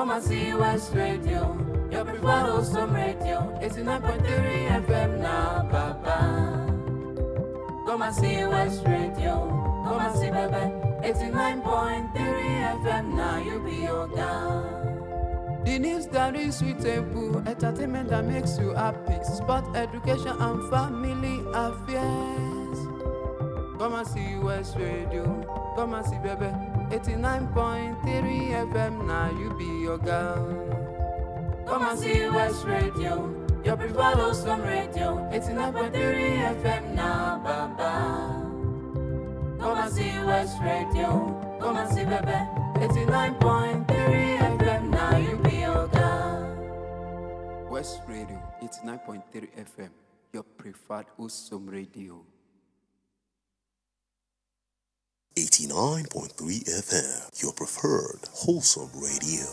Come and see West Radio, your preferred wholesome radio. 89.3 FM now, Baba. Come and see West Radio, come and see Baba. 89.3 FM now, you be your girl. The news that is suitable, entertainment that makes you happy, sport, education and family affairs. Come and see West Radio, come and see baby. 89.3 FM now, you be your girl. Come and see West Radio, your preferred wholesome radio. 89.3 FM now, Baba. Come and see West Radio, come and see baby. 89.3 FM now, you be your girl. West Radio, 89.3 FM, your preferred wholesome radio. 89.3 FM, your preferred wholesome radio.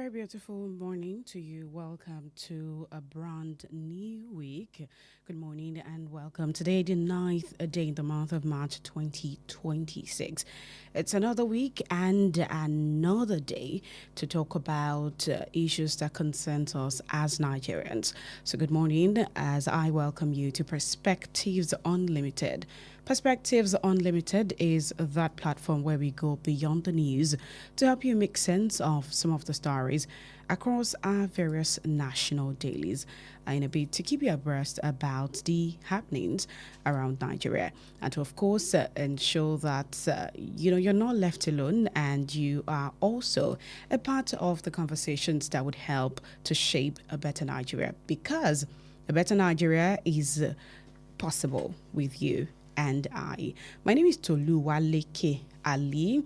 Beautiful morning to you. Welcome to a brand new week. Good morning and welcome. Today, the 9th day in the month of March 2026. It's another week and another day to talk about issues that concern us as Nigerians. So good morning as I welcome you to Perspectives Unlimited. Perspectives Unlimited is that platform where we go beyond the news to help you make sense of some of the stories across our various national dailies in a bid to keep you abreast about the happenings around Nigeria and to, of course, ensure that you're not left alone and you are also a part of the conversations that would help to shape a better Nigeria, because a better Nigeria is possible with you and I. My name is Toluwaleke Alli.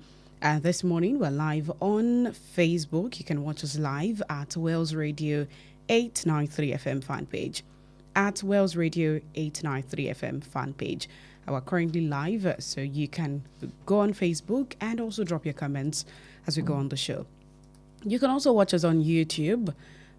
This morning we're live on Facebook. You can watch us live at Wales Radio 893 FM fan page. At Wales Radio 893 FM fan page. We're currently live, so you can go on Facebook and also drop your comments as we go on the show. You can also watch us on YouTube.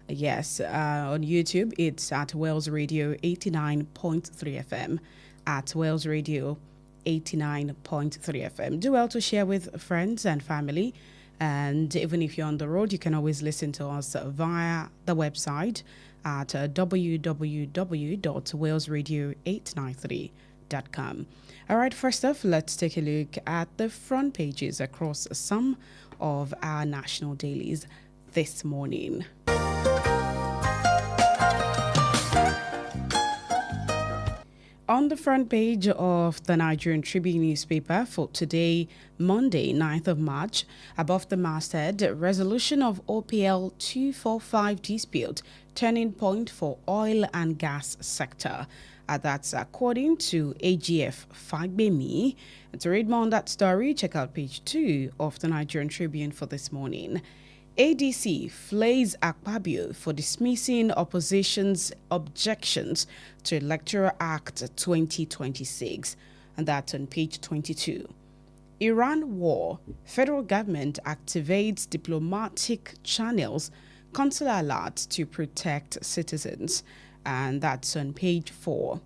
Yes, on YouTube it's at Wales Radio 89.3 FM. At Wales Radio 89.3 FM. Do well to share with friends and family. And even if you're on the road, you can always listen to us via the website at www.walesradio893.com. All right, first off, let's take a look at the front pages across some of our national dailies this morning. On the front page of the Nigerian Tribune newspaper for today, Monday, 9th of March, above the masthead, resolution of OPL 245 dispute, turning point for oil and gas sector. That's according to AGF Fagbemi. And to read more on that story, check out page 2 of the Nigerian Tribune for this morning. ADC flays Akpabio for dismissing opposition's objections to Electoral Act 2026, and that's on page 22. Iran war, federal government activates diplomatic channels, consular alert to protect citizens, and that's on page 4.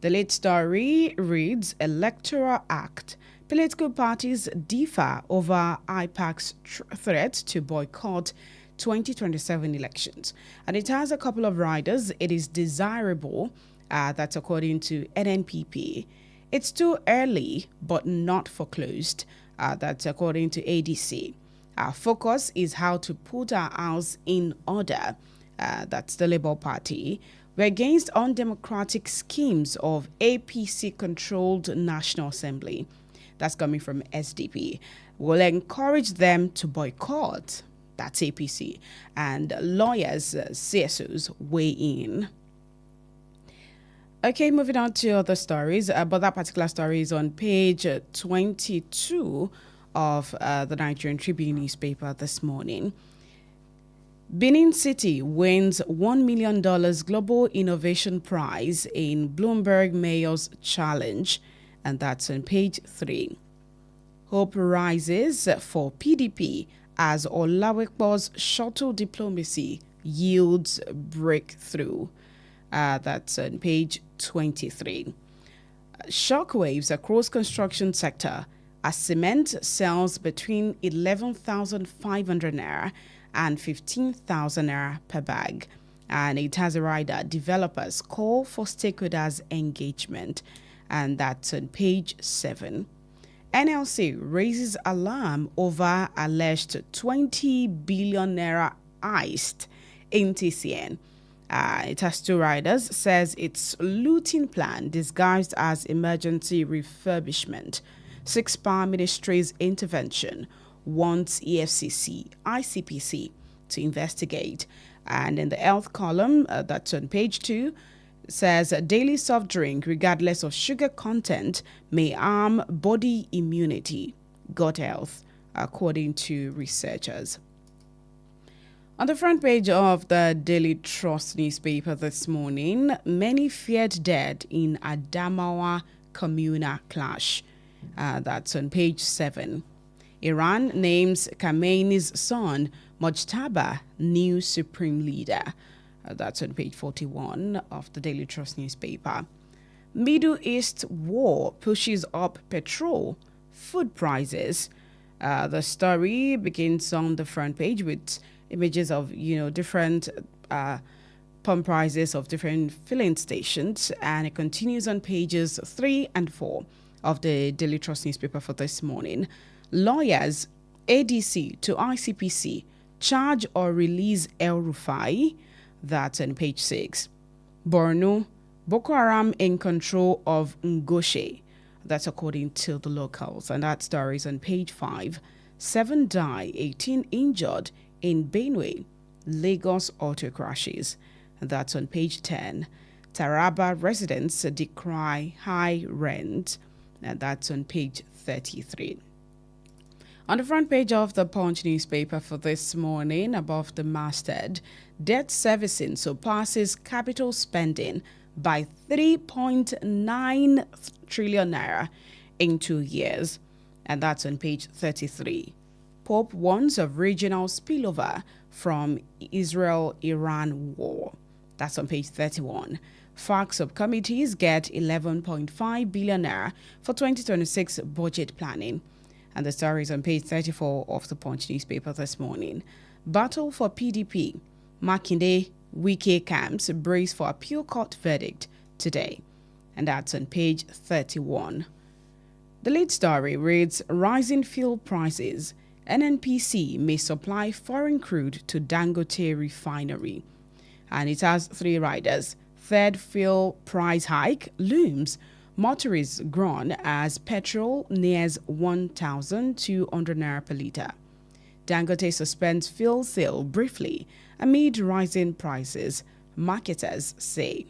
The lead story reads Electoral Act. Political parties differ over IPAC's threat to boycott 2027 elections. And it has a couple of riders. It is desirable, that's according to NNPP. It's too early, but not foreclosed. That's according to ADC. Our focus is how to put our house in order. That's the Labour Party. We're against undemocratic schemes of APC-controlled National Assembly. That's coming from SDP. Will encourage them to boycott. That's APC. And lawyers, CSOs, weigh in. Okay, moving on to other stories. But that particular story is on page 22 of the Nigerian Tribune newspaper this morning. Benin City wins $1 million Global Innovation Prize in Bloomberg Mayor's Challenge. And that's on page 3. Hope rises for PDP as Toluwake's shuttle diplomacy yields breakthrough. That's on page 23. Shockwaves across construction sector as cement sells between 11,500 naira and 15,000 naira per bag. And it has a rider, developers call for stakeholders engagement. And that's on page 7. NLC raises alarm over alleged 20 billion naira heist in TCN. It has 2 riders, says it's looting plan disguised as emergency refurbishment. 6 Power Ministry's intervention wants EFCC, ICPC to investigate. And in the health column, that's on page 2, says a daily soft drink, regardless of sugar content, may harm body immunity, gut health, according to researchers. On the front page of the Daily Trust newspaper this morning, many feared dead in Adamawa communal clash. That's on page 7. Iran names Khamenei's son, Mojtaba, new supreme leader. That's on page 41 of the Daily Trust newspaper. Middle East war pushes up petrol, food prices. The story begins on the front page with images of, different pump prices of different filling stations, and it continues on pages 3 and 4 of the Daily Trust newspaper for this morning. Lawyers, ADC to ICPC, charge or release El Rufai. That's on page 6. Borno, Boko Haram in control of Ngoshe. That's according to the locals. And that story is on page 5. 7 die, 18 injured in Benue, Lagos auto crashes. And that's on page 10. Taraba residents decry high rent. And that's on page 33. On the front page of the Punch newspaper for this morning, above the masthead, debt servicing surpasses capital spending by 3.9 trillion naira in 2 years. And that's on page 33. Pope warns of regional spillover from Israel-Iran war. That's on page 31. FARC subcommittees get 11.5 billion naira for 2026 budget planning. And the story is on page 34 of the Punch newspaper this morning. Battle for PDP. Makinde, Wike camps brace for appeal court verdict today. And that's on page 31. The lead story reads, rising fuel prices. NNPC may supply foreign crude to Dangote refinery. And it has 3 riders. Third fuel price hike looms. Motorists groan as petrol nears 1,200 naira per litre. Dangote suspends fuel sale briefly amid rising prices, marketers say.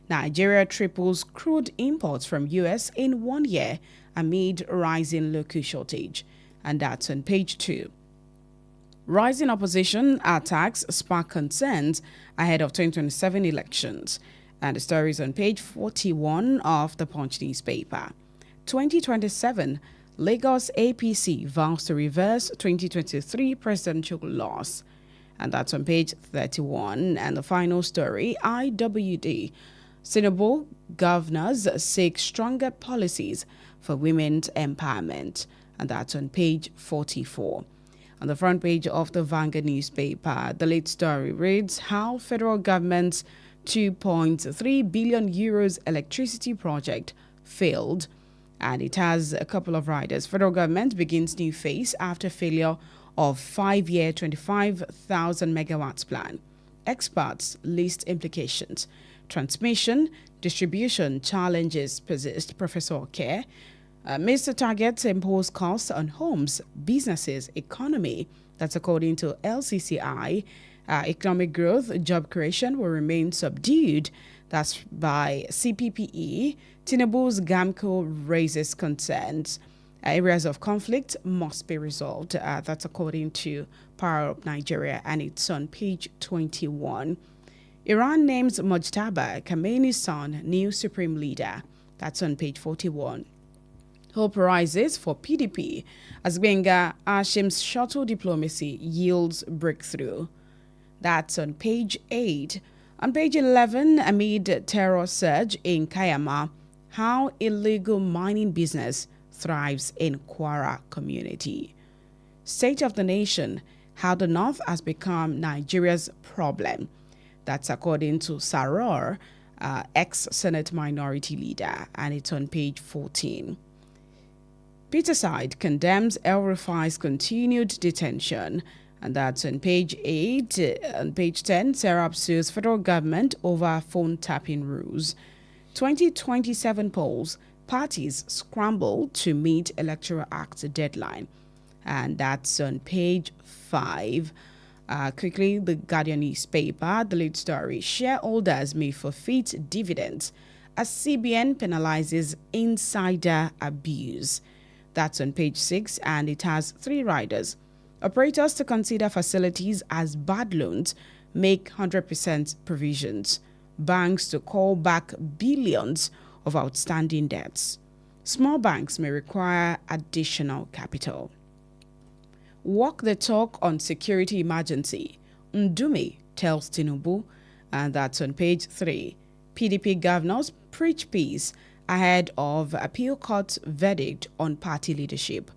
Nigeria triples crude imports from US in 1 year amid rising local shortage. And that's on page 2. Rising opposition attacks spark concerns ahead of 2027 elections. And the story is on page 41 of the Punch newspaper. 2027, Lagos APC vows to reverse 2023 presidential loss. And that's on page 31. And the final story, IWD. Tinubu governors seek stronger policies for women's empowerment. And that's on page 44. On the front page of the Vanguard newspaper, the lead story reads how federal government's 2.3 billion euros electricity project failed. And it has a couple of riders. Federal government begins new phase after failure of 5-year 25,000 megawatts plan. Experts list implications. Transmission, distribution challenges persist, Professor Care. Mr. Targets impose costs on homes, businesses, economy. That's according to LCCI. Economic growth, job creation will remain subdued. That's by CPPE. Tinubu's GAMCO raises concerns. Areas of conflict must be resolved. That's according to Power Up Nigeria, and it's on page 21. Iran names Mojtaba Khamenei's son new supreme leader. That's on page 41. Hope rises for PDP as Gbenga Ashim's shuttle diplomacy yields breakthrough. That's on page 8. On page 11, amid terror surge in Kayama, how illegal mining business thrives in Kwara community. State of the nation, how the North has become Nigeria's problem. That's according to Saror, ex-Senate Minority Leader, and it's on page 14. Peterside condemns El Rufai's continued detention, and that's on page 8. On page 10, Serap sues federal government over phone tapping rules. 2027 polls, parties scramble to meet Electoral Act deadline, and that's on page 5. Quickly, the Guardian newspaper, the lead story, shareholders may forfeit dividends as CBN penalizes insider abuse. That's on page 6, and it has 3 riders. Operators to consider facilities as bad loans make 100% provisions. Banks to call back billions of outstanding debts. Small banks may require additional capital. Walk the talk on security emergency. Ndume tells Tinubu, and that's on page 3. PDP governors preach peace ahead of appeal court's verdict on party leadership.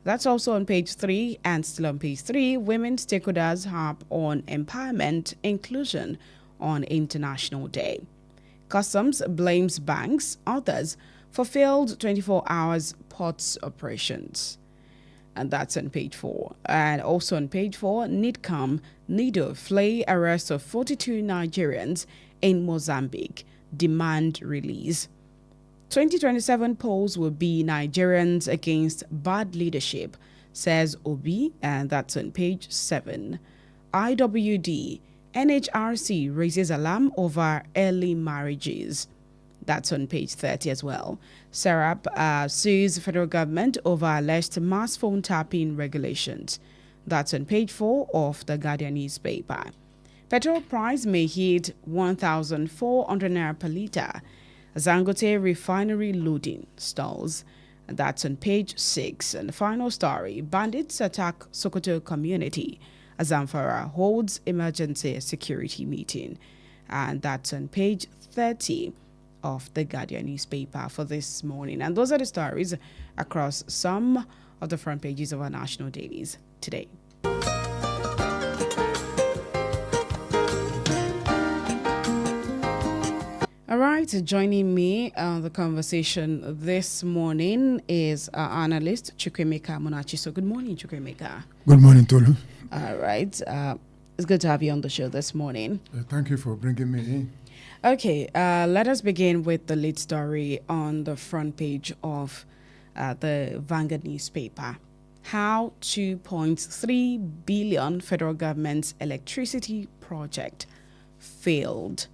That's also on page 3, and still on page 3, women stakeholders harp on empowerment inclusion on International Day. Customs blames banks, others, for failed 24 hours ports operations. And that's on page 4. And also on page 4, NIDCAM, NIDO flay arrest of 42 Nigerians in Mozambique, demand release. 2027 polls will be Nigerians against bad leadership, says Obi, and that's on page 7. IWD, NHRC raises alarm over early marriages. That's on page 30 as well. Serap sues federal government over alleged mass phone tapping regulations. That's on page 4 of the Guardian newspaper. Petrol price may hit 1,400 naira per litre. Dangote refinery loading stalls. That's on page 6. And the final story, bandits attack Sokoto community. Zamfara holds emergency security meeting. And that's on page 30 of the Guardian newspaper for this morning. And those are the stories across some of the front pages of our national dailies today. All right, joining me on the conversation this morning is our analyst, Chukwemeka Munachi. So good morning, Chukwemeka. Good morning, Tolu. All right, it's good to have you on the show this morning. Thank you for bringing me in. Okay, let us begin with the lead story on the front page of the Vanguard newspaper. How 2.3 billion federal government's electricity project failed.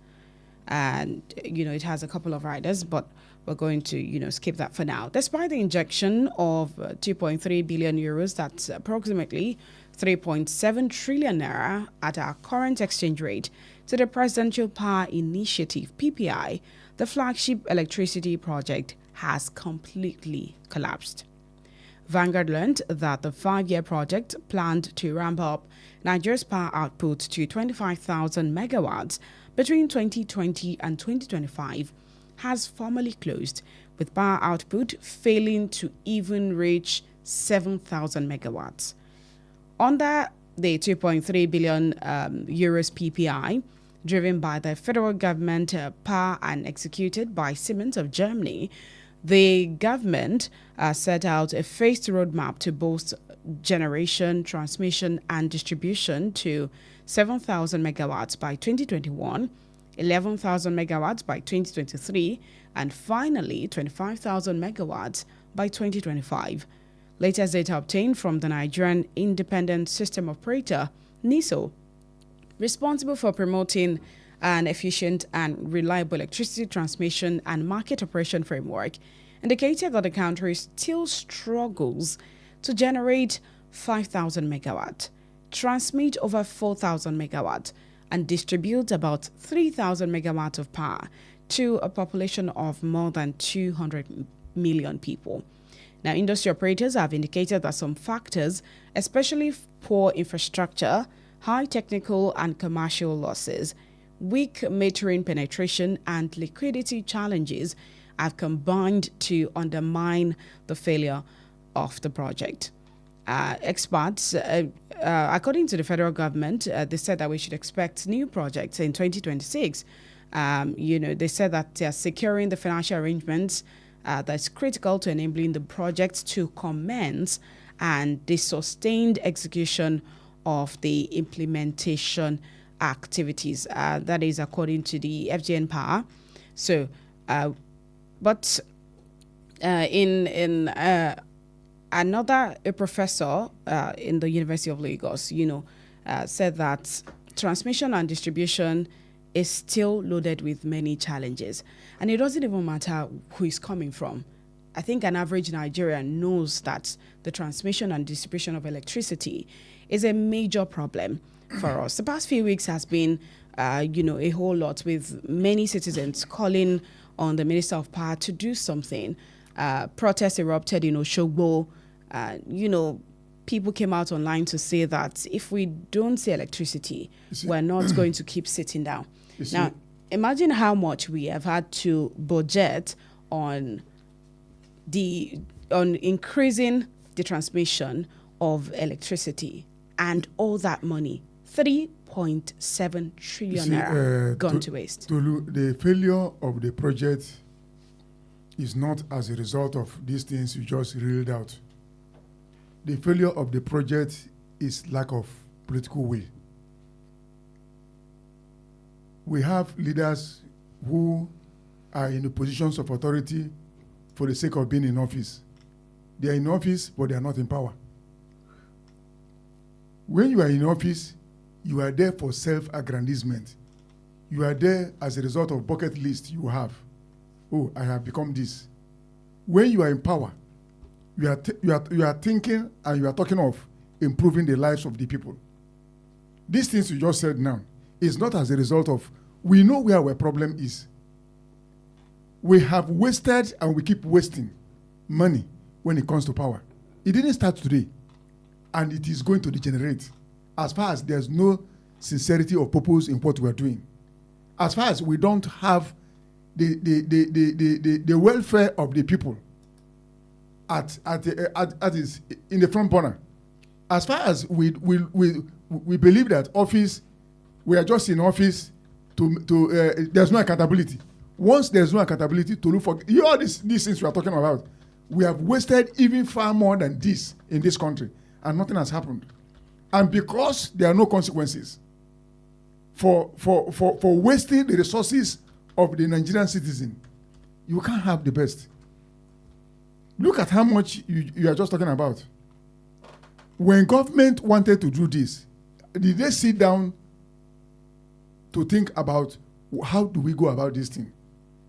And, it has a couple of riders, but we're going to, skip that for now. Despite the injection of 2.3 billion euros, that's approximately 3.7 trillion naira at our current exchange rate, to the Presidential Power Initiative, PPI, the flagship electricity project has completely collapsed. Vanguard learned that the 5-year project planned to ramp up Nigeria's power output to 25,000 megawatts between 2020 and 2025 has formally closed, with power output failing to even reach 7,000 megawatts. Under the 2.3 billion euros PPI, driven by the federal government power and executed by Siemens of Germany, the government set out a phased roadmap to boost generation, transmission, and distribution to 7,000 megawatts by 2021, 11,000 megawatts by 2023, and finally 25,000 megawatts by 2025. Latest data obtained from the Nigerian Independent System Operator, NISO, responsible for promoting an efficient and reliable electricity transmission and market operation framework, indicated that the country still struggles to generate 5,000 megawatt, transmit over 4,000 megawatt, and distribute about 3,000 megawatt of power to a population of more than 200 million people. Now, industry operators have indicated that some factors, especially poor infrastructure, high technical and commercial losses, weak metering penetration, and liquidity challenges have combined to undermine the failure of the project. Experts, according to the federal government, they said that we should expect new projects in 2026. They said that they are securing the financial arrangements that's critical to enabling the project to commence and the sustained execution of the implementation activities. That is according to the FGN Power. So, another professor in the University of Lagos, said that transmission and distribution is still loaded with many challenges. And it doesn't even matter who is coming from. I think an average Nigerian knows that the transmission and distribution of electricity is a major problem for us. The past few weeks has been, a whole lot, with many citizens calling on the Minister of Power to do something. Protests erupted in Oshogbo. People came out online to say that if we don't see electricity, we're not going to keep sitting down. Now, imagine how much we have had to budget on increasing the transmission of electricity, and all that money, 3.7 trillion naira, gone to waste. The failure of the project is not as a result of these things you just reeled out. The failure of the project is lack of political will. We have leaders who are in the positions of authority for the sake of being in office. They are in office, but they are not in power. When you are in office, you are there for self-aggrandizement. You are there as a result of bucket list you have. Oh, I have become this. When you are in power, you are thinking and you are talking of improving the lives of the people. These things you just said now is not as a result of, we know where our problem is. We have wasted and we keep wasting money when it comes to power. It didn't start today, and it is going to degenerate as far as there's no sincerity of purpose in what we're doing. As far as we don't have the welfare of the people is in the front burner. As far as we believe that office, we are just in office to there's no accountability. Once there's no accountability to look for all these things we are talking about, we have wasted even far more than this in this country, and nothing has happened. And because there are no consequences, for wasting the resources of the Nigerian citizen, you can't have the best. Look at how much you are just talking about. When government wanted to do this, did they sit down to think about how do we go about this thing?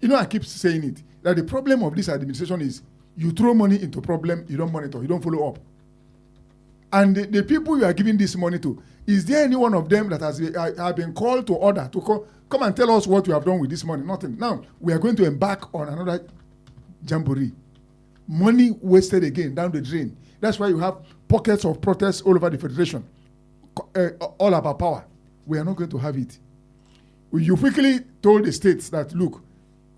You know, I keep saying it, that the problem of this administration is you throw money into problem, you don't monitor, you don't follow up. And the people you are giving this money to, is there any one of them that has been called to order to come and tell us what you have done with this money? Nothing. Now, we are going to embark on another jamboree. Money wasted again, down the drain. That's why you have pockets of protests all over the federation, all about power. We are not going to have it. You quickly told the states that, look,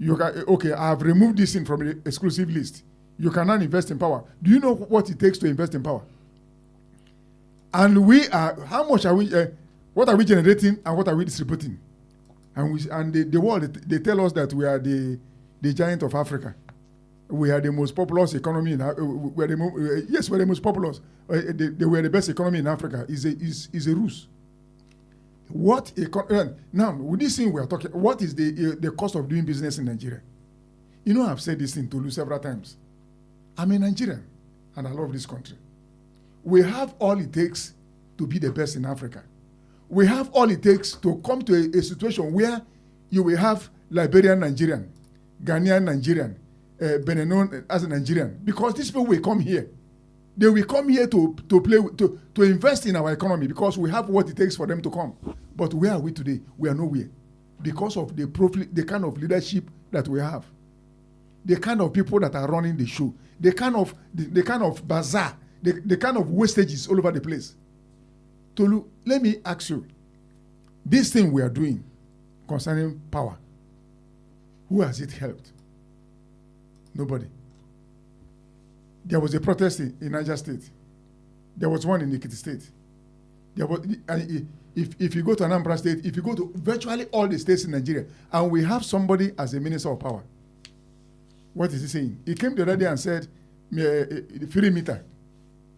I have removed this thing from the exclusive list. You cannot invest in power. Do you know what it takes to invest in power? And how much are we, what are we generating and what are we distributing? And the world, they tell us that we are the giant of Africa. We are the most populous economy we're the most populous. They were the best economy in Africa. Is a ruse. Now, with this thing we are talking, what is the cost of doing business in Nigeria? You know, I've said this thing to Tolu several times. I'm a Nigerian, and I love this country. We have all it takes to be the best in Africa. We have all it takes to come to a situation where you will have Liberian Nigerian, Ghanaian Nigerian, Benin as a Nigerian, because these people will come here. They will come here to invest in our economy because we have what it takes for them to come. But where are we today? We are nowhere because of the kind of leadership that we have, the kind of people that are running the show, the kind of bazaar, the kind of wastages all over the place. Tolu, let me ask you, this thing we are doing concerning power, who has it helped? Nobody. There was a protest in Niger State. There was one in Ekiti State. If you go to Anambra State, if you go to virtually all the states in Nigeria, and we have somebody as a minister of power, what is he saying? He came the other day and said, free meter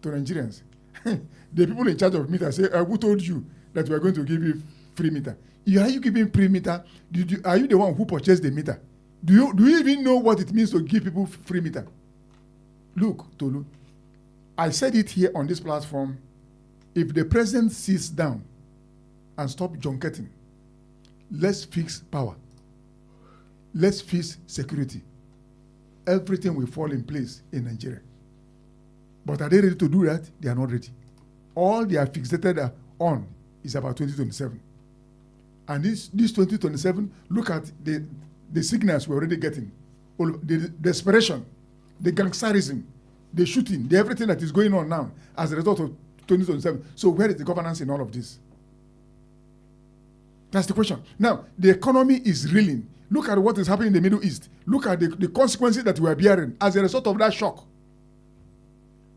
to Nigerians. The people in charge of meter say, who told you that we are going to give you free meter? Are you giving free meter? Are you the one who purchased the meter? Do you even know what it means to give people free meter? Look, Tolu, I said it here on this platform. If the president sits down and stop junketing, let's fix power. Let's fix security. Everything will fall in place in Nigeria. But are they ready to do that? They are not ready. All they are fixated on is about 2027. And this 2027, look at the signals we're already getting. All the desperation, the gangsterism, the shooting, the everything that is going on now as a result of 2027. So where is the governance in all of this? That's the question. Now, the economy is reeling. Look at what is happening in the Middle East. Look at the consequences that we are bearing as a result of that shock.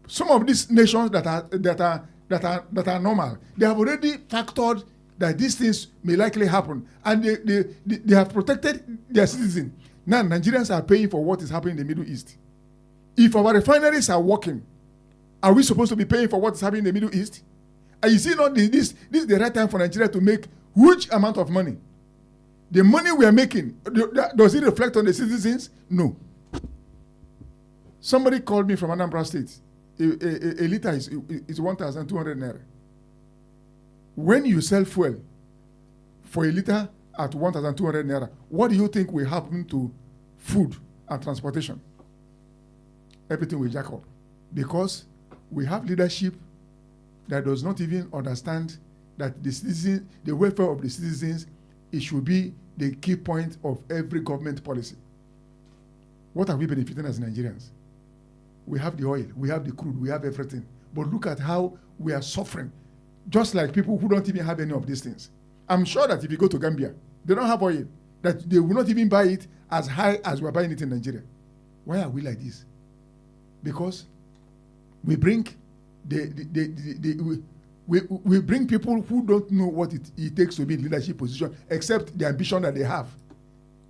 Some of these nations that are normal, they have already factored that these things may likely happen, and they have protected their citizens. Now Nigerians are paying for what is happening in the Middle East. If our refineries are working, are we supposed to be paying for what is happening in the Middle East? And you see, not this is the right time for Nigeria to make huge amount of money. The money we are making, does it reflect on the citizens? No. Somebody called me from Anambra State. A liter is 1,200 naira. When you sell fuel for a liter at 1,200 naira, what do you think will happen to food and transportation? Everything will jack up. Because we have leadership that does not even understand that the welfare of the citizens, it should be the key point of every government policy. What are we benefiting as Nigerians? We have the oil, we have the crude, we have everything. But look at how we are suffering, just like people who don't even have any of these things. I'm sure that if you go to Gambia, they don't have oil, that they will not even buy it as high as we're buying it in Nigeria. Why are we like this? Because we bring we bring people who don't know what it takes to be in leadership position, except the ambition that they have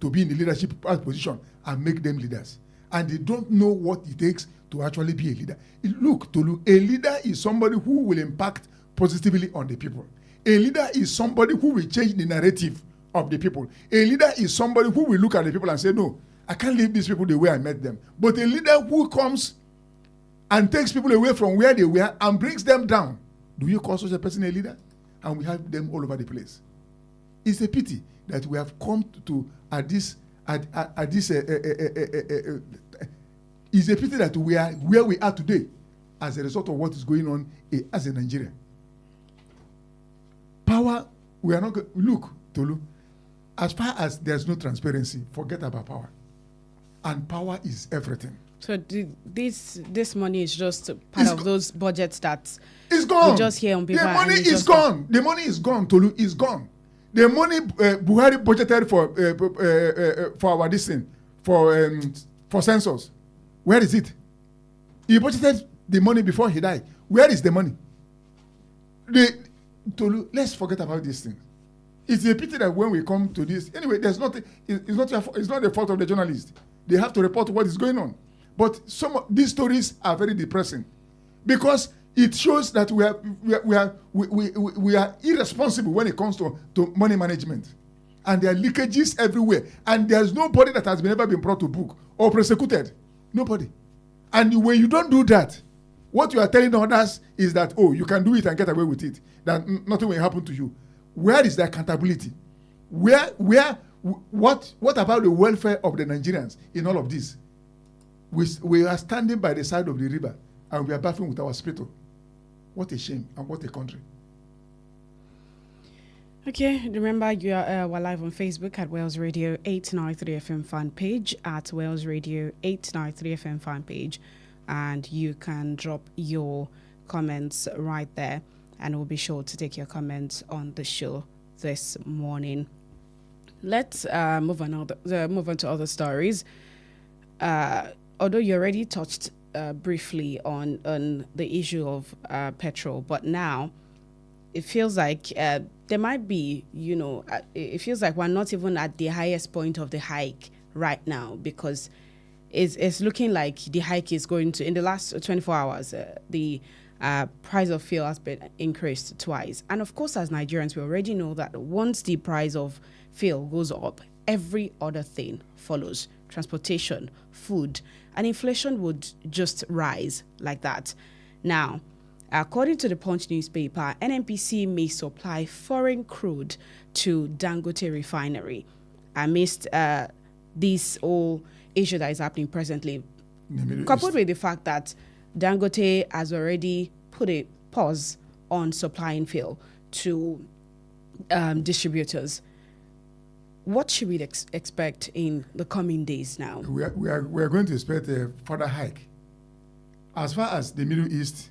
to be in the leadership position, and make them leaders. And they don't know what it takes to actually be a leader. Look, Tolu, a leader is somebody who will impact positively on the people. A leader is somebody who will change the narrative of the people. A leader is somebody who will look at the people and say, no, I can't leave these people the way I met them. But a leader who comes and takes people away from where they were and brings them down, do you call such a person a leader? And we have them all over the place. It's a pity that we have come to it's a pity that we are where we are today as a result of what is going on as in Nigeria. Power, we are not look, Tolu, as far as there's no transparency, forget about power. And power is everything. So this money is just part of those budgets that it's gone. we just hear on paper. The money is gone. The money is gone, Tolu, is gone. The money Buhari budgeted for our this thing, for census, where is it? He budgeted the money before he died. Where is the money? Tolu, let's forget about this thing. It's a pity that when we come to this, anyway, there's nothing. It's not the fault of the journalist. They have to report what is going on. But some of these stories are very depressing because it shows that we are irresponsible when it comes to money management, and there are leakages everywhere, and there's nobody that has ever been brought to book or prosecuted. Nobody. And when you don't do that, what you are telling others is that, oh, you can do it and get away with it, that nothing will happen to you. Where is the accountability? What about the welfare of the Nigerians in all of this? We are standing by the side of the river and we are battling with our spittle. What a shame and what a country. Okay, remember we're live on Facebook at Wales Radio 893 FM fan page, at Wales Radio 893 FM fan page, and you can drop your comments right there, and we'll be sure to take your comments on the show this morning. Let's move on to other stories. Although you already touched briefly on the issue of petrol, but now it feels like there might be, it feels like we're not even at the highest point of the hike right now, because it's looking like the hike is going to, in the last 24 hours, the price of fuel has been increased twice. And of course, as Nigerians, we already know that once the price of fuel goes up, every other thing follows. Transportation, food, and inflation would just rise like that. Now, according to the Punch newspaper, NNPC may supply foreign crude to Dangote refinery amidst this whole issue that is happening presently, coupled with the fact that Dangote has already put a pause on supplying fuel to distributors. What should we expect in the coming days now? We are going to expect a further hike. As far as the Middle East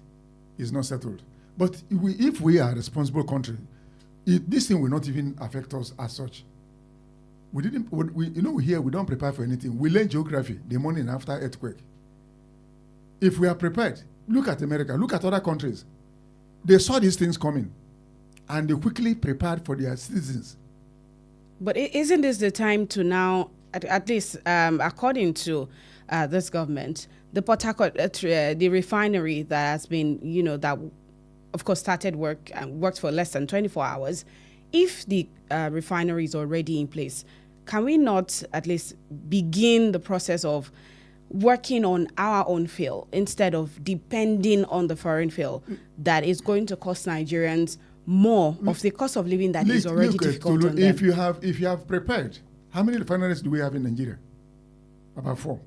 is not settled. But if we are a responsible country, this thing will not even affect us as such. Here we don't prepare for anything. We learn geography the morning after earthquake. If we are prepared, look at America, look at other countries. They saw these things coming, and they quickly prepared for their citizens. But isn't this the time to now, at least according to this government, the Port Harcourt, the refinery that has been, that of course started work and worked for less than 24 hours, if the refinery is already in place, can we not at least begin the process of working on our own fuel instead of depending on the foreign fuel that is going to cost Nigerians more of the cost of living that is already difficult on them? If you have prepared, how many refineries do we have in Nigeria? About 4.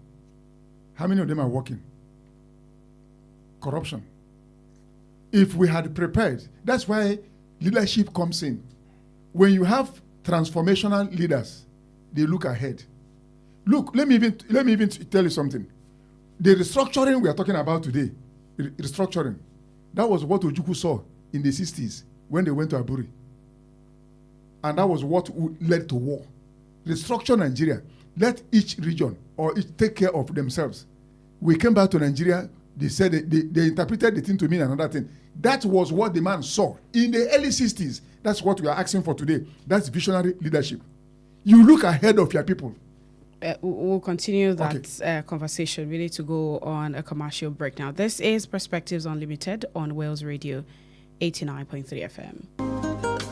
How many of them are working? Corruption. If we had prepared, that's why leadership comes in. When you have transformational leaders, they look ahead. Look, let me even tell you something. The restructuring we are talking about today, restructuring, that was what Ojukwu saw in the 60s when they went to Aburi. And that was what led to war. Restructure Nigeria. Let each region or each take care of themselves. We came back to Nigeria, they said they interpreted the thing to mean another thing. That was what the man saw in the early 60s. That's what we are asking for today. That's visionary leadership. You look ahead of your people. We'll continue that conversation. We need to go on a commercial break now. This is Perspectives Unlimited on Wales Radio 89.3 FM.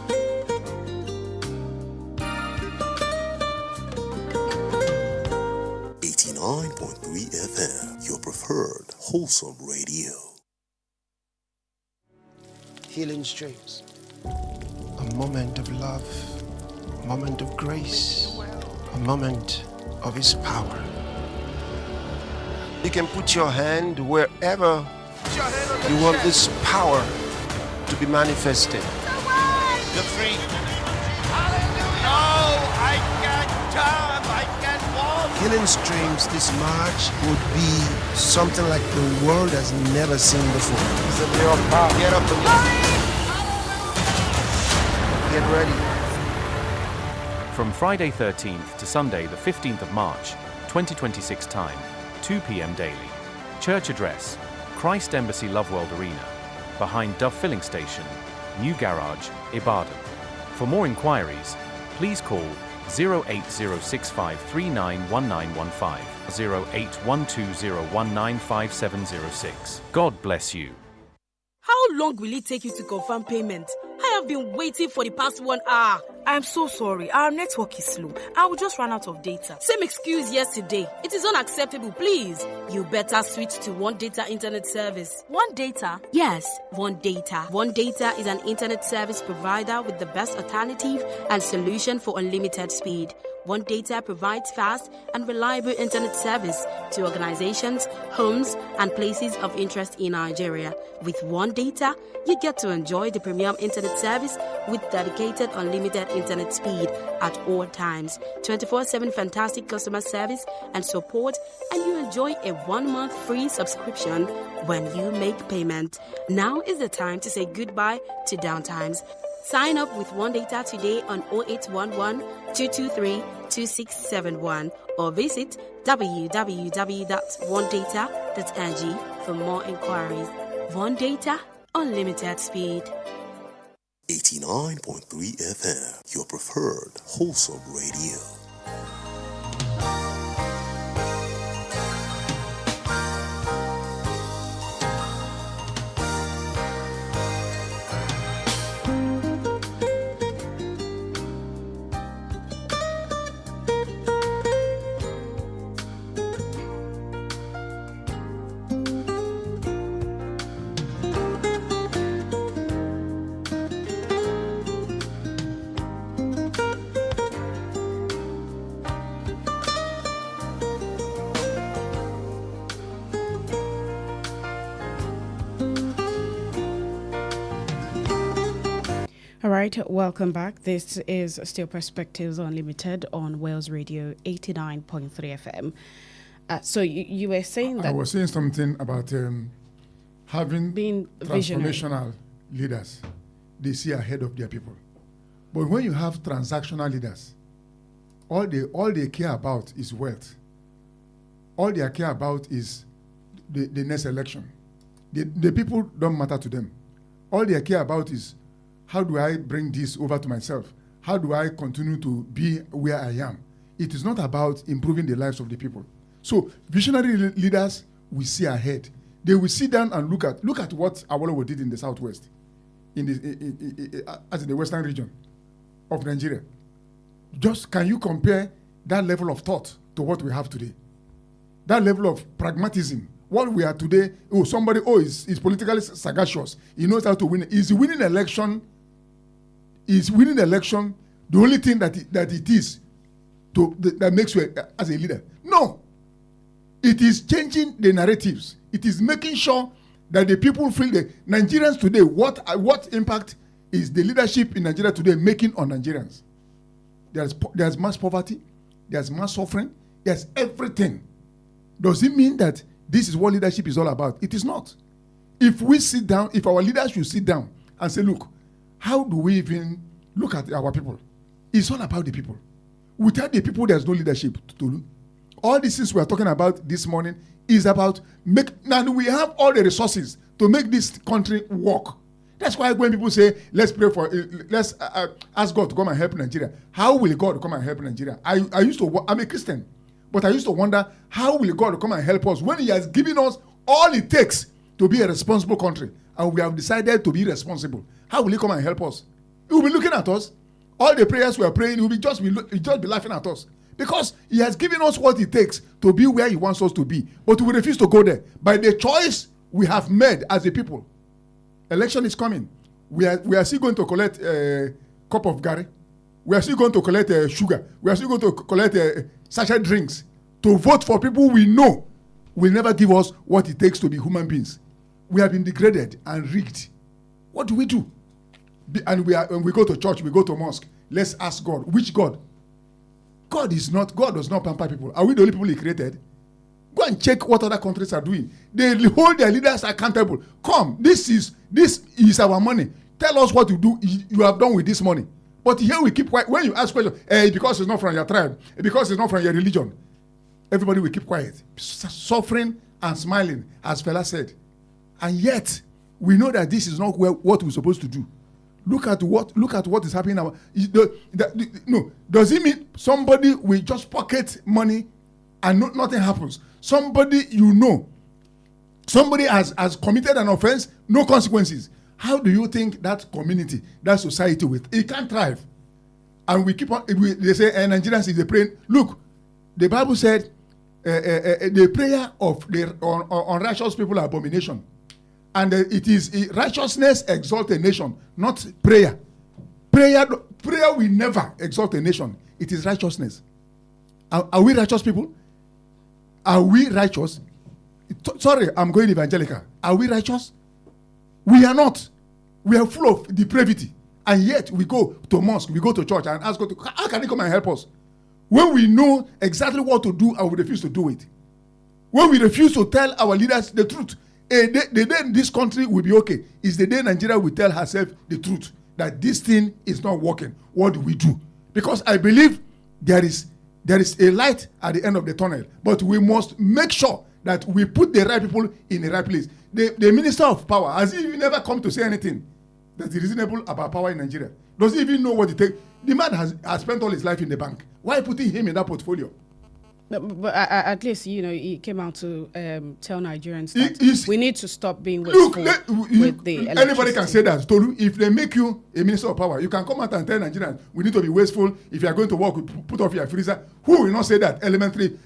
Wholesome Radio. Healing streams. A moment of love, a moment of grace, a moment of His power. You can put your hand wherever you want this power to be manifested. You're free. Hallelujah! No, I can't jump. I can't walk. Healing streams this March would be something like the world has never seen before. It's a day of power. Get up and get ready. From Friday 13th to Sunday the 15th of March, 2026 time, 2 p.m. daily. Church address, Christ Embassy Loveworld Arena, behind Dove Filling Station, New Garage, Ibadan. For more inquiries, please call 08065391915, 08120195706. God bless you. How long will it take you to confirm payment? I have been waiting for the past 1 hour. I'm so sorry. Our network is slow. I will just run out of data. Same excuse yesterday. It is unacceptable, please. You better switch to One Data Internet Service. One Data? Yes, One Data. One Data is an internet service provider with the best alternative and solution for unlimited speed. One Data provides fast and reliable internet service to organizations, homes, and places of interest in Nigeria. With One Data, you get to enjoy the premium internet service with dedicated unlimited internet speed at all times, 24/7 fantastic customer service and support, and you enjoy a 1-month free subscription when you make payment. Now is the time to say goodbye to downtimes. Sign up with One Data today on 0811 223 2671 or visit www.onedata.ng for more inquiries. One Data, unlimited speed. 89.3 FM, your preferred wholesome radio. All right, welcome back. This is still Perspectives Unlimited on Wales Radio 89.3 FM. So you were saying that... I was saying something about having being transformational leaders. They see ahead of their people. But when you have transactional leaders, all they care about is wealth. All they care about is the next election. The people don't matter to them. All they care about is, how do I bring this over to myself? How do I continue to be where I am? It is not about improving the lives of the people. So visionary leaders will see ahead. They will sit down and look at what Awolowo did in the southwest, as in the western region of Nigeria. Just can you compare that level of thought to what we have today? That level of pragmatism. What we are today, somebody is politically sagacious. He knows how to win. Is winning election. The only thing that it is that makes you as a leader? No. It is changing the narratives. It is making sure that the people feel the Nigerians today, what impact is the leadership in Nigeria today making on Nigerians? There's mass poverty, there's mass suffering, there's everything. Does it mean that this is what leadership is all about? It is not. If we sit down, if our leaders should sit down and say, look, how do we even look at our people? It's all about the people. Without the people, there's no leadership. All these things we are talking about this morning is about and we have all the resources to make this country work. That's why when people say, let's pray for, let's ask God to come and help Nigeria. How will God come and help Nigeria? I'm a Christian, but I used to wonder, how will God come and help us when He has given us all it takes to be a responsible country, and we have decided to be responsible? How will He come and help us? He will be looking at us. All the prayers we are praying, He will just be laughing at us, Because he has given us what it takes to be where he wants us to be. But we refuse to go there. By the choice we have made as a people. Election is coming. We are still going to collect a cup of gari. We are still going to collect sugar. We are still going to collect sachet drinks to vote for people we know will never give us what it takes to be human beings. We have been degraded and rigged. What do we do? And when we go to church, we go to mosque. Let's ask God. Which God? God does not pamper people. Are we the only people he created? Go and check what other countries are doing. They hold their leaders accountable. Come, this is our money. Tell us what you have done with this money. But here we keep quiet. When you ask questions, because it's not from your tribe, because it's not from your religion, everybody will keep quiet, suffering and smiling, as Fela said. And yet, we know that this is not what we're supposed to do. Look at what is happening now. No, does it mean somebody will just pocket money and nothing happens? Somebody somebody has committed an offense, no consequences. How do you think that community, that society it can't thrive? And we keep on. They say Nigerians is a praying. Look, the Bible said the prayer of the unrighteous people are abomination. And it is righteousness exalt a nation, not prayer. Prayer will never exalt a nation. It is righteousness. Are we righteous people? Are we righteous? Sorry, I'm going evangelical. Are we righteous? We are not. We are full of depravity. And yet we go to mosque, we go to church and ask God, how can he come and help us? When we know exactly what to do and we refuse to do it. When we refuse to tell our leaders the truth. The day this country will be okay is the day Nigeria will tell herself the truth that this thing is not working. What do we do? Because I believe there is a light at the end of the tunnel, but we must make sure that we put the right people in the right place. The Minister of Power has even never come to say anything that is reasonable about power in Nigeria. Does he even know what it takes? The man has spent all his life in the bank. Why putting him in that portfolio? But at least, he came out to tell Nigerians that we need to stop being wasteful with the electricity. Anybody can say that. Tolu, if they make you a minister of power, you can come out and tell Nigerians, we need to be wasteful. If you are going to work, put off your freezer. Who will not say that? Elementary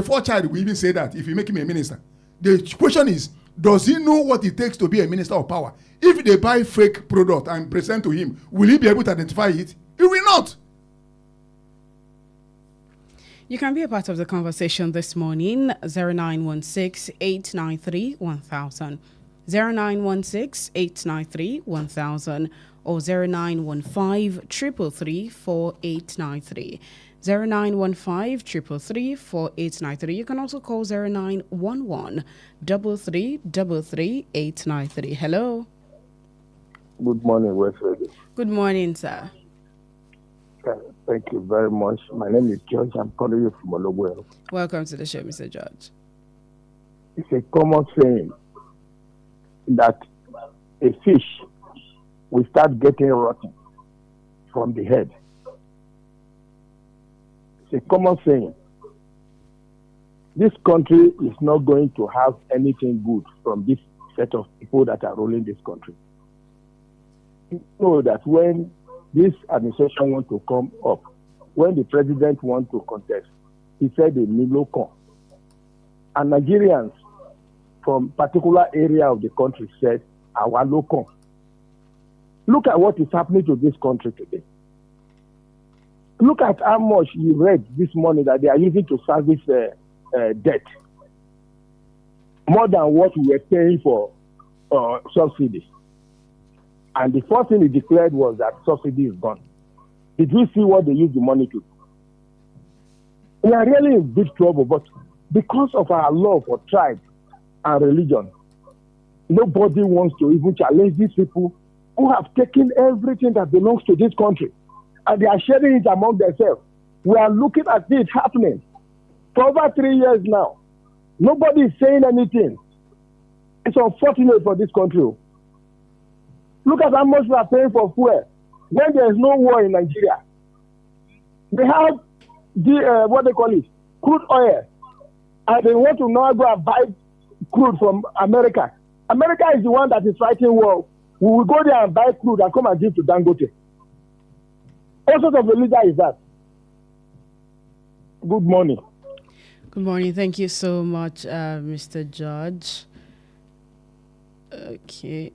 4 child will even say that if you make him a minister. The question is, does he know what it takes to be a minister of power? If they buy fake product and present to him, will he be able to identify it? He will not. You can be a part of the conversation this morning, 0916-893-1000, 0916-893-1000, or 0915-333-4893, 0915-333-4893. You can also call 0911-3333-893. Hello. Good morning, West Radio. Good morning, sir. Thank you very much. My name is George. I'm calling you from Ologwe. Welcome to the show, Mr. George. It's a common saying that a fish will start getting rotten from the head. It's a common saying. This country is not going to have anything good from this set of people that are ruling this country. You know that when this administration wants to come up, when the president wants to contest, he said a Milocon. And Nigerians from particular area of the country said, our Locon. Look at what is happening to this country today. Look at how much you read this morning that they are using to service debt. More than what we were paying for subsidies. And the first thing he declared was that subsidy is gone. Did we see what they use the money to? We are really in big trouble, but because of our love for tribe and religion, nobody wants to even challenge these people who have taken everything that belongs to this country and they are sharing it among themselves. We are looking at it happening for over 3 years now. Nobody is saying anything. It's unfortunate for this country. Look at how much we are paying for fuel when there is no war in Nigeria. They have crude oil, and they want to now go and buy crude from America. America is the one that is fighting war. We will go there and buy crude and come and give to Dangote. What sort of a leader is that? Good morning. Good morning. Thank you so much, Mr. George. Okay.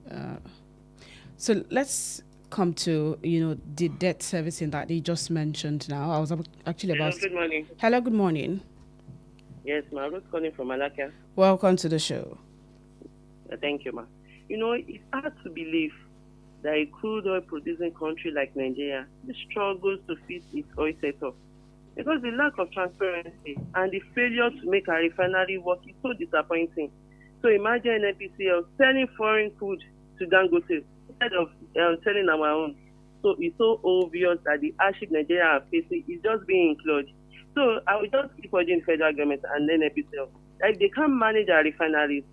So let's come to, the debt servicing that you just mentioned now. I was actually about... Hello, good morning. Hello, good morning. Yes, ma. Ruth calling from Malacca. Welcome to the show. Thank you, ma. It's hard to believe that a crude oil producing country like Nigeria struggles to fit its oil setup because the lack of transparency and the failure to make a refinery work is so disappointing. So imagine NPCL selling foreign crude to Dangote instead of selling our own. So it's so obvious that the hardship Nigeria are facing is just being included. So I will just keep urging the federal government and then NPCL. If they can't manage our refineries,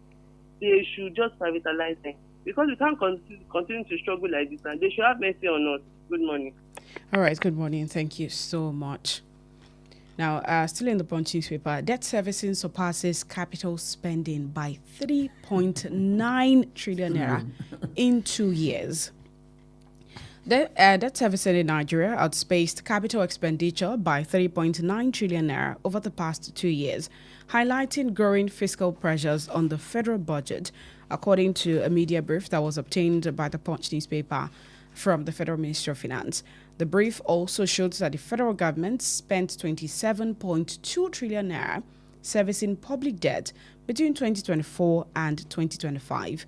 they should just privatize them. Because we can't continue to struggle like this, and they should have mercy on us. Good morning. All right, good morning. Thank you so much. Now, still in the Punch newspaper, debt servicing surpasses capital spending by 3.9 trillion naira in 2 years. Debt servicing in Nigeria outspaced capital expenditure by 3.9 trillion naira over the past 2 years, highlighting growing fiscal pressures on the federal budget, according to a media brief that was obtained by the Punch newspaper from the Federal Ministry of Finance. The brief also showed that the federal government spent 27.2 trillion naira servicing public debt between 2024 and 2025.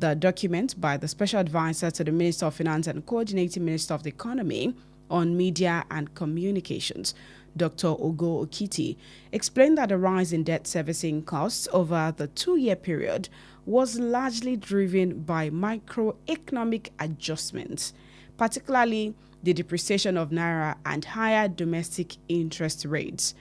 The document by the Special Advisor to the Minister of Finance and Coordinating Minister of the Economy on Media and Communications, Dr. Ogo Okiti, explained that the rise in debt servicing costs over the 2-year period was largely driven by microeconomic adjustments, particularly the depreciation of Naira and higher domestic interest rates.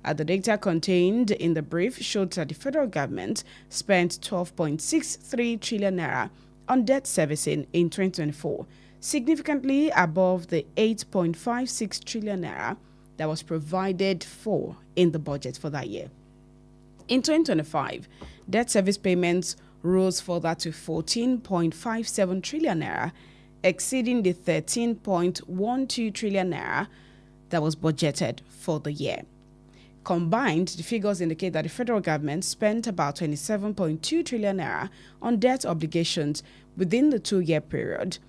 The data contained in the brief showed that the federal government spent 12.63 trillion naira on debt servicing in 2024, significantly above the 8.56 trillion naira that was provided for in the budget for that year. In 2025, debt service payments rose further to 14.57 trillion naira, exceeding the 13.12 trillion naira that was budgeted for the year. Combined, the figures indicate that the federal government spent about 27.2 trillion naira on debt obligations within the 2-year period,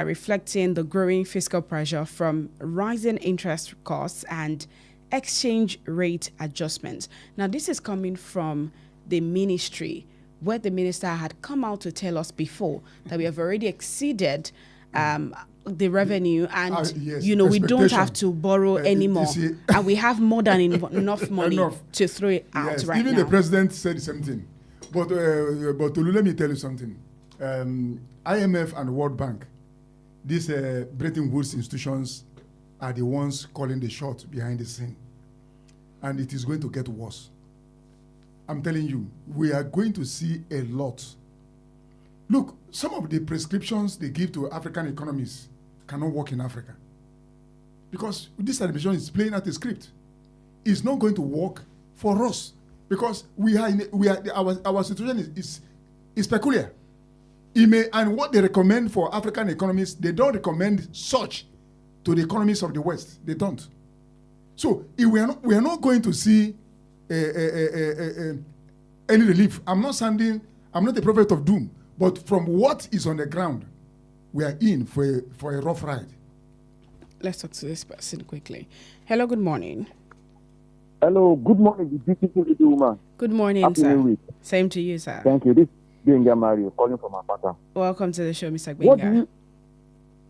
reflecting the growing fiscal pressure from rising interest costs and exchange rate adjustments. Now, this is coming from the ministry, where the minister had come out to tell us before that we have already exceeded the revenue and yes, we don't have to borrow anymore, and we have more than enough money to throw it out yes, right even now. The president said something, but Tolu, let me tell you something. IMF and World Bank, these Bretton Woods institutions are the ones calling the shot behind the scene, and it is going to get worse. I'm telling you, we are going to see a lot. Look, some of the prescriptions they give to African economies cannot work in Africa, because this administration is playing out a script. It's not going to work for us because our situation is peculiar. And what they recommend for African economies, they don't recommend such to the economies of the West. They don't. So if we are not going to see any relief. I'm not a prophet of doom. But from what is on the ground, we are in for a rough ride. Let's talk to this person quickly. Hello, good morning. Hello, good morning, the beautiful little woman. Good morning, Happy sir. New Week. Same to you, sir. Thank you. This is Benga Mario calling from Apata. Welcome to the show, Mr. Benga. What do you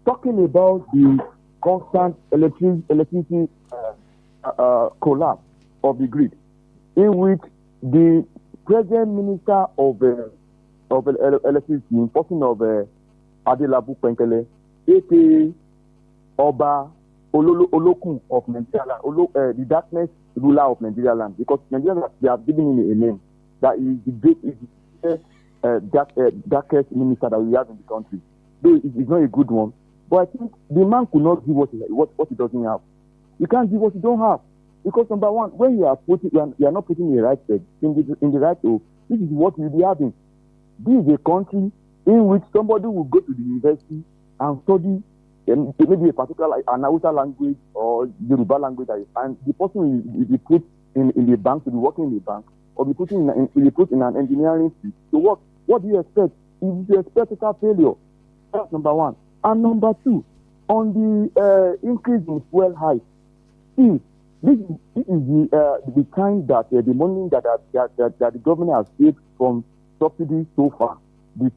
talking about the constant electricity collapse of the grid, in which the present minister of electricity, person of Adelabu Penkele, aka Oba Olokun of Nigeria land, the darkness ruler of Nigeria land, because Nigerians have given him a name that is the darkest minister that we have in the country. Though it is not a good one, but I think the man could not give what he doesn't have. You can't give what you don't have, because number one, when you are not putting in the right step, in the right hole, this is what you'll be having. This is a country in which somebody will go to the university and study It may be a particular, like an Hausa language or Yoruba language, and the person will be put in the bank to be working in the bank, or be put in an engineering field to work. What do you expect? If you expect total failure, that's number one. And number two, on the increase in fuel hike, see, this is the kind that the money that the government has saved from subsidy so far, the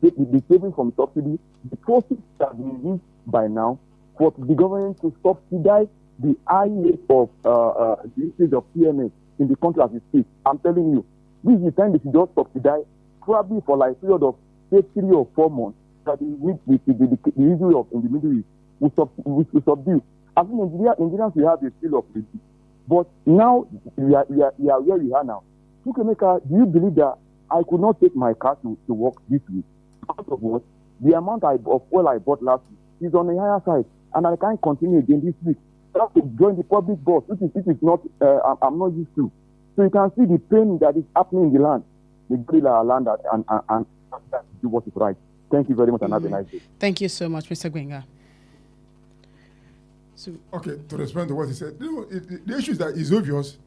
saving from subsidy, the proceeds have been used by now for the government to subsidize the high rate of the increase of PMS in the country as it speaks. I'm telling you, this is the time they should just subsidize, probably for like a period of say 3 or 4 months, that the issue of in the Middle East will subdue. I think Nigerians will have a feel of it. But now we are where we are now. Chukwemeka, do you believe that I could not take my car to work this week? Because of what? The amount of oil I bought last week is on the higher side, and I can't continue again this week. I have to join the public bus, which is not I'm not used to. So you can see the pain that is happening in the land. The grill our land and do what is right. Thank you very much, and have a nice day. Thank you so much, Mr. Gwenga. So, okay, to respond to what he said, the issue is that it's obvious.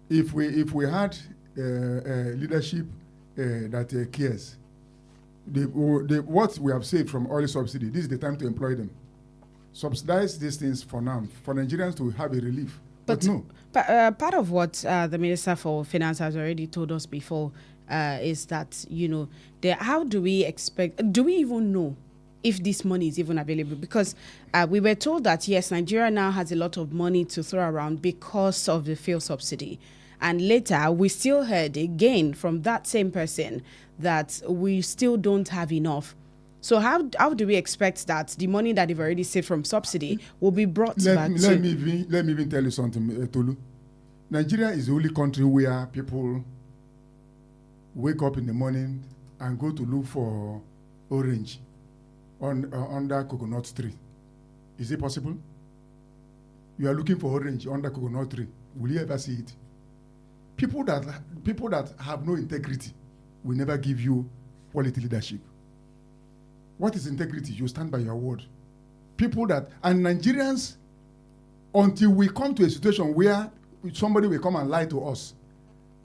If we had leadership that cares, what we have saved from oil subsidy, this is the time to employ them. Subsidize these things for now, for Nigerians to have a relief. But no. Part of what the Minister for Finance has already told us before is that, how do we expect, do we even know if this money is even available? Because we were told that, yes, Nigeria now has a lot of money to throw around because of the fuel subsidy. And later, we still heard again from that same person that we still don't have enough. So how do we expect that the money that they've already saved from subsidy will be brought back to... Let me even tell you something, Tolu. Nigeria is the only country where people wake up in the morning and go to look for orange under coconut tree. Is it possible? You are looking for orange under coconut tree. Will you ever see it? People that have no integrity will never give you quality leadership. What is integrity? You stand by your word. People that, and Nigerians, until we come to a situation where somebody will come and lie to us,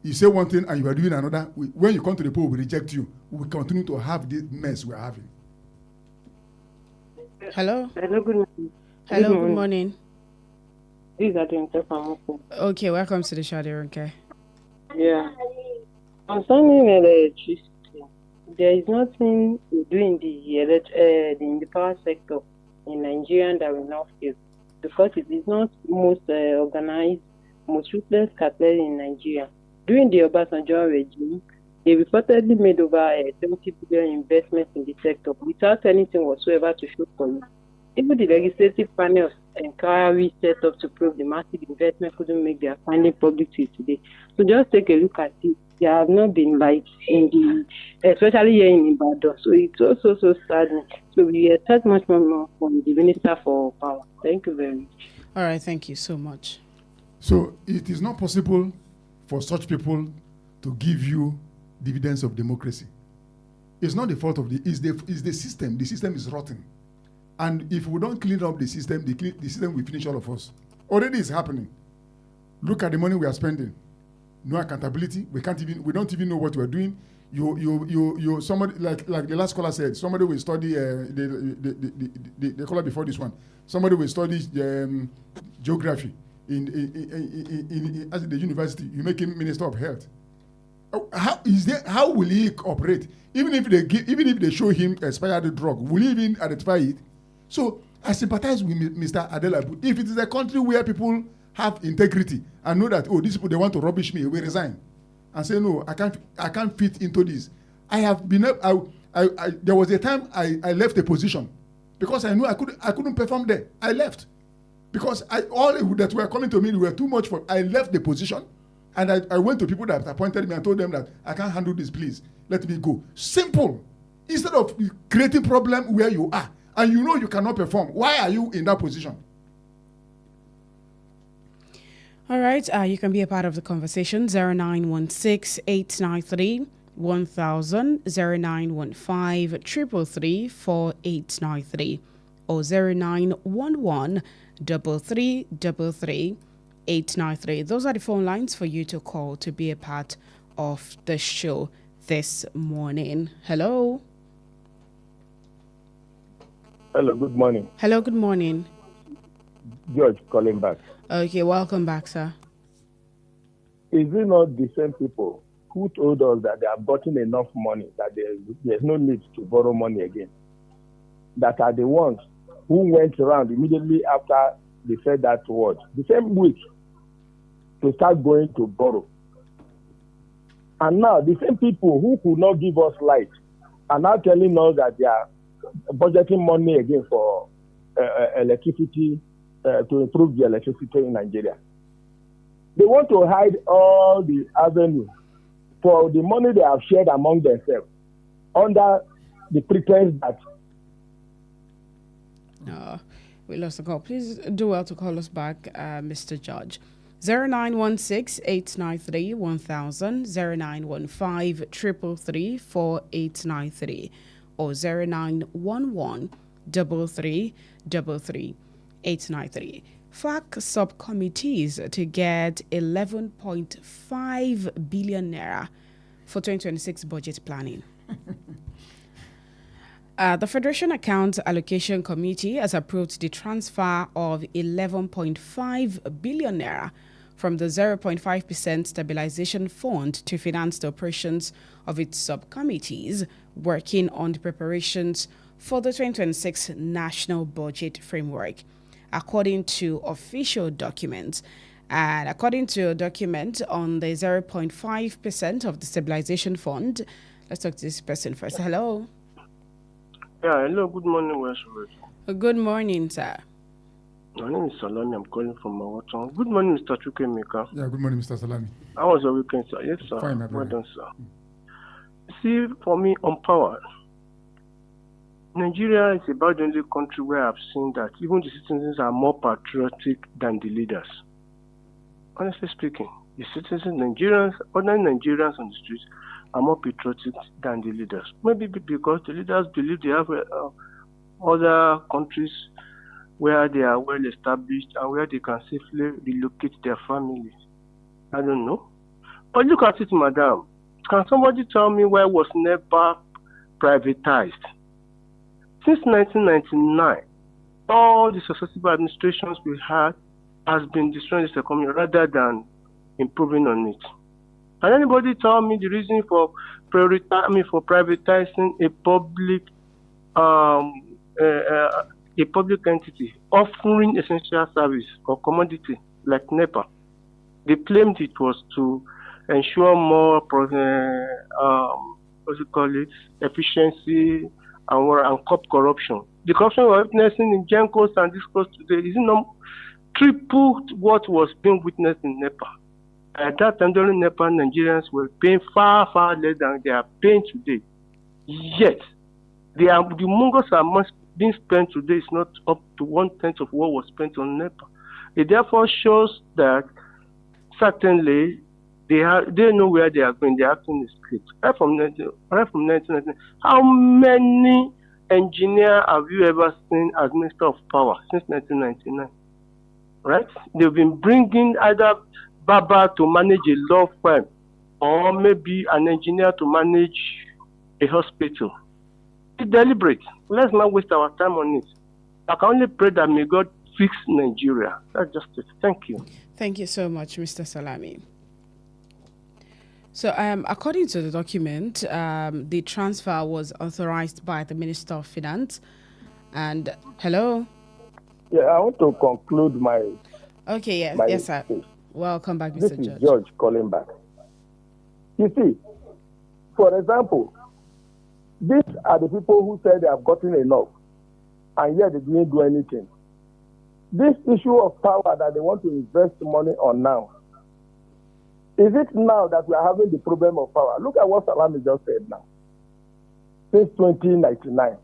you say one thing and you are doing another, when you come to the poll, we reject you. We continue to have this mess we're having. Hello? Hello, good morning. Hello, good morning. These are the Okay, welcome to the show, Deronke. Yeah. Concerning electricity, there is nothing to do in the power sector in Nigeria that will not fail, because it is not most organized, most ruthless cartel in Nigeria. During the Obasanjo regime, they reportedly made over 70 billion investments in the sector without anything whatsoever to show for it. Even the legislative panel inquiry set up to prove the massive investment couldn't make their finding public till today. So just take a look at it. There have not been lights in the, especially here in Ibadan. So it's also so saddening. So we expect much more from the Minister for Power. Thank you very much. All right, thank you so much. So it is not possible for such people to give you dividends of democracy. It's not the fault of it's the system. The system is rotten. And if we don't clean up the system will finish all of us. Already it's happening. Look at the money we are spending. No accountability. We don't even know what we are doing. You somebody like the last caller said, somebody will study the caller before this one. Somebody will study geography in at the university. You make him Minister of Health. How will he operate? Even if they show him expired drug, will he even identify it? So I sympathize with Mr. Adelabu. If it is a country where people have integrity and know that, these people, they want to rubbish me, we resign. And say, no, I can't fit into this. I have been, there was a time I left the position because I knew I couldn't perform there. I left because all that were coming to me were too much for, I left the position and I went to people that appointed me and told them that I can't handle this, please, let me go. Simple. Instead of creating problem where you are, and you know you cannot perform, why are you in that position? All right, you can be a part of the conversation, 0916-893-1000, 0915-333-4893. or 0911 333 893. Those are the phone lines for you to call to be a part of the show this morning. Hello. Hello, good morning. Hello, good morning. George calling back. Okay, welcome back, sir. Is it not the same people who told us that they have gotten enough money, that there's no need to borrow money again, that are the ones who went around immediately after they said that word, the same week, to start going to borrow? And now the same people who could not give us light are now telling us that they are budgeting money again for electricity, to improve the electricity in Nigeria. They want to hide all the avenue for the money they have shared among themselves under the pretense that. We lost the call. Please do well to call us back, Mr. Judge. 0916-893-1000, 0915-333-4893, or 0911 333 893. FAC subcommittees to get 11.5 billion naira for 2026 budget planning. The Federation Accounts Allocation Committee has approved the transfer of 11.5 billion naira from the 0.5% stabilization fund to finance the operations of its subcommittees working on the preparations for the 2026 National Budget Framework, according to official documents. And according to a document on the 0.5% of the stabilization fund, let's talk to this person first. Hello. Yeah, hello, good morning, Westwood. Good morning, sir. My name is Salami, I'm calling from Mawatan. Good morning, Mr. Chukemeka. Yeah, good morning, Mr. Salami. How was your weekend, sir? Yes, sir. Fine, my well brother. done, sir. See, for me, on power, Nigeria is about the only country where I've seen that even the citizens are more patriotic than the leaders. Honestly speaking, the citizens, Nigerians, ordinary Nigerians on the streets are more patriotic than the leaders. Maybe because the leaders believe they have other countries where they are well established and where they can safely relocate their families. I don't know. But look at it, madam. Can somebody tell me why was NEPA privatized? Since 1999, all the successive administrations we had has been destroying this economy rather than improving on it. Can anybody tell me the reason for privatizing a public entity offering essential service or commodity like NEPA? They claimed it was to ensure more efficiency and curb corruption. The corruption we're witnessing in Gencos and Discos today is not tripled what was being witnessed in NEPA. At that time, during NEPA, Nigerians were paying far, far less than they are paying today. Yet, the humongous amount being spent today is not up to 1/10 of what was spent on NEPA. It therefore shows that certainly they know where they are going. They are acting the script. Right from 1999, how many engineers have you ever seen as Minister of Power since 1999? Right? They've been bringing either Baba to manage a law firm or maybe an engineer to manage a hospital. It's deliberate. Let's not waste our time on it. I can only pray that may God fix Nigeria. That's just it. Thank you. Thank you so much, Mr. Salami. So, according to the document, the transfer was authorized by the Minister of Finance. And hello. Yeah, I want to conclude my. Okay. Yes. Yes, sir. Speech. Welcome back, Mr. This Judge. is George calling back. You see, for example, these are the people who said they have gotten enough, and yet they didn't do anything. This issue of power that they want to invest money on now, is it now that we are having the problem of power? Look at what Salami just said now. Since 2099.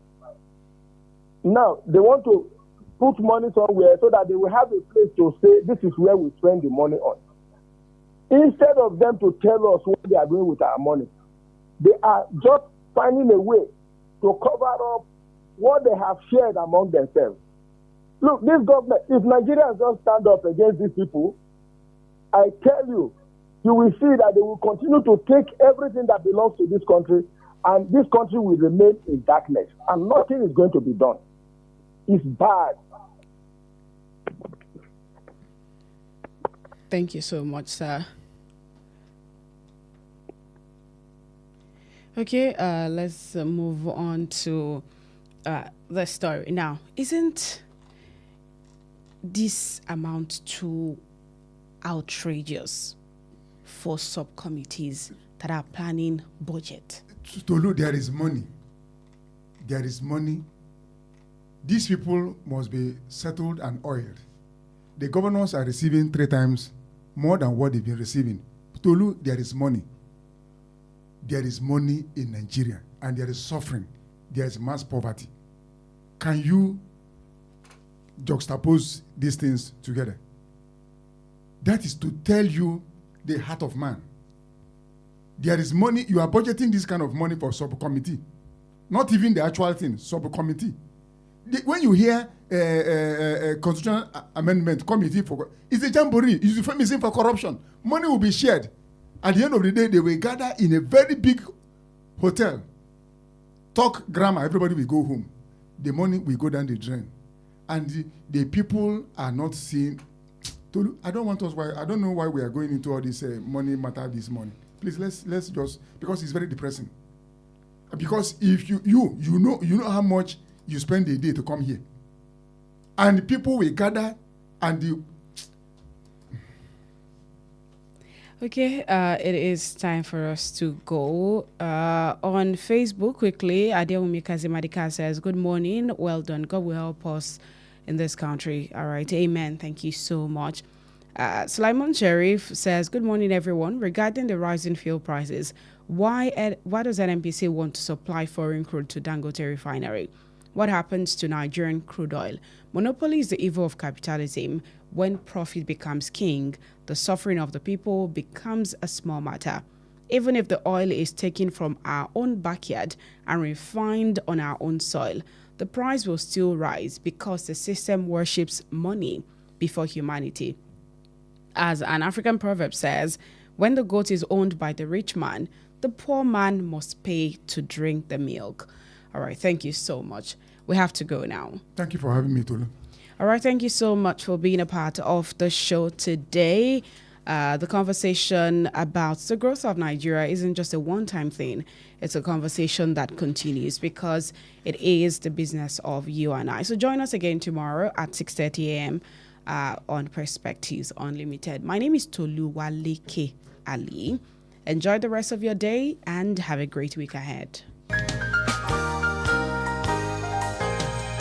Now, they want to put money somewhere so that they will have a place to say, this is where we spend the money on. Instead of them to tell us what they are doing with our money, they are just finding a way to cover up what they have shared among themselves. Look, this government, if Nigerians don't stand up against these people, I tell you, you will see that they will continue to take everything that belongs to this country, and this country will remain in darkness, and nothing is going to be done. It's bad. Thank you so much, sir. Okay, let's move on to the story. Now, isn't this amount too outrageous for subcommittees that are planning budget? Tolu, there is money. There is money. These people must be settled and oiled. The governors are receiving 3 times more than what they've been receiving. Tolu, there is money. There is money in Nigeria, and there is suffering. There is mass poverty. Can you juxtapose these things together? That is to tell you the heart of man. There is money. You are budgeting this kind of money for subcommittee. Not even the actual thing, subcommittee. When you hear constitutional amendment committee for, it's a jamboree. It's a euphemism for corruption. Money will be shared. At the end of the day, they will gather in a very big hotel. Talk grammar, everybody will go home. The money will go down the drain. And the people are not seeing. I don't know why we are going into all this money matter this morning. Please, let's just, because it's very depressing. Because if you know how much you spend a day to come here. And people will gather and Okay, it is time for us to go. On Facebook, quickly, Adeomi Kazimadika says, good morning, well done. God will help us in this country. All right, amen. Thank you so much. Sulaiman Sharif says, good morning, everyone. Regarding the rising fuel prices, why does NNPC want to supply foreign crude to Dangote refinery? What happens to Nigerian crude oil? Monopoly is the evil of capitalism. When profit becomes king, the suffering of the people becomes a small matter. Even if the oil is taken from our own backyard and refined on our own soil, the price will still rise because the system worships money before humanity. As an African proverb says, when the goat is owned by the rich man, the poor man must pay to drink the milk. All right, thank you so much. We have to go now. Thank you for having me, Tolu. All right, thank you so much for being a part of the show today. The conversation about the growth of Nigeria isn't just a one-time thing. It's a conversation that continues because it is the business of you and I. So join us again tomorrow at 6:30 a.m. On Perspectives Unlimited. My name is Toluwaleke Alli. Enjoy the rest of your day and have a great week ahead.